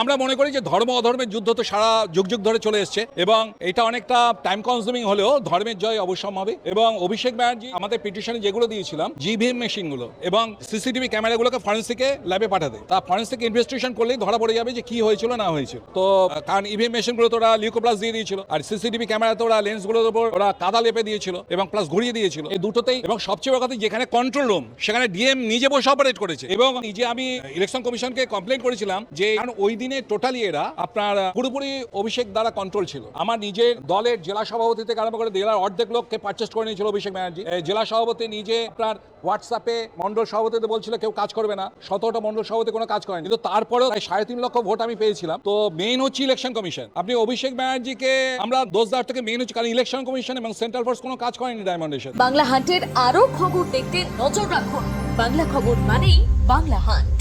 আমরা মনে করি যে ধর্ম অধর্মের যুদ্ধ তো সারা যুগ যুগ ধরে চলে এসছে এবং এটা অনেকটা টাইম কনজিউমিং হলেও ধর্মের জয় অবশ্যম্ভাবী। এবং অভিষেক ব্যানার্জি আমাদের পিটিশনে যেগুলো দিয়েছিলাম জিভিএম মেশিনগুলো এবং সিসিটিভি ক্যামেরাগুলোকে ফরেন্সিকে ল্যাবে পাঠাতে, তা ফরেন্সিক ইনভেস্টিগেশন করলেই ধরা পড়ে যাবে যে কি হয়েছিল না হয়েছিল। তো কারণ ইভিএম মেশিনগুলো তো ওরা লিউকোপ্লাস দিয়ে দিয়েছিল, আর সিসিটিভি ক্যামেরাতে ওরা লেন্সগুলোর উপর ওরা কাদা লেপে দিয়েছিল এবং প্লাস ঘুরিয়ে দিয়েছিল, এই দুটোতেই। এবং সবচেয়ে বড় কথা, যেখানে কন্ট্রোল রুম সেখানে ডিএম নিজে বসে অপারেট করেছে। এবং নিজে আমি ইলেকশন কমিশনকে কমপ্লেন করেছিলাম যে কারণ ওই দিনে টোটালি এরা আপনার পুরোপুরি অভিষেক দ্বারা কন্ট্রোল ছিল। আমার নিজের দলের জেলা সভাপতি থেকে আরম্ভ করে জেলার অর্ধেক লোককে পারচেস করে নিয়েছিল অভিষেক ব্যানার্জি। জেলা সভাপতি নিজে আপনার হোয়াটসঅ্যাপে মন্ডল সভাপতিতে বলছিল কেউ কাজ করবে না, 17টা মন্ডল সভাপতি কোনো কাজ করেনি, কিন্তু তারপরেও 3.5 লক্ষ ভোট আমি পেয়েছিলাম। তো মেইন হচ্ছে ইলেকশন কমিশন। আপনি অভিষেক ব্যানার্জিকে আমরা দোষ দেওয়ার থেকে মেইন হচ্ছে কারণ ইলেকশন কমিশন এবং সেন্ট্রাল ফোর্স কোনো কাজ করেনি ডায়মন্ড এসে। বাংলা হান্টের আরো খবর দেখতে নজর রাখুন। বাংলা খবর মানেই বাংলা হান্ট।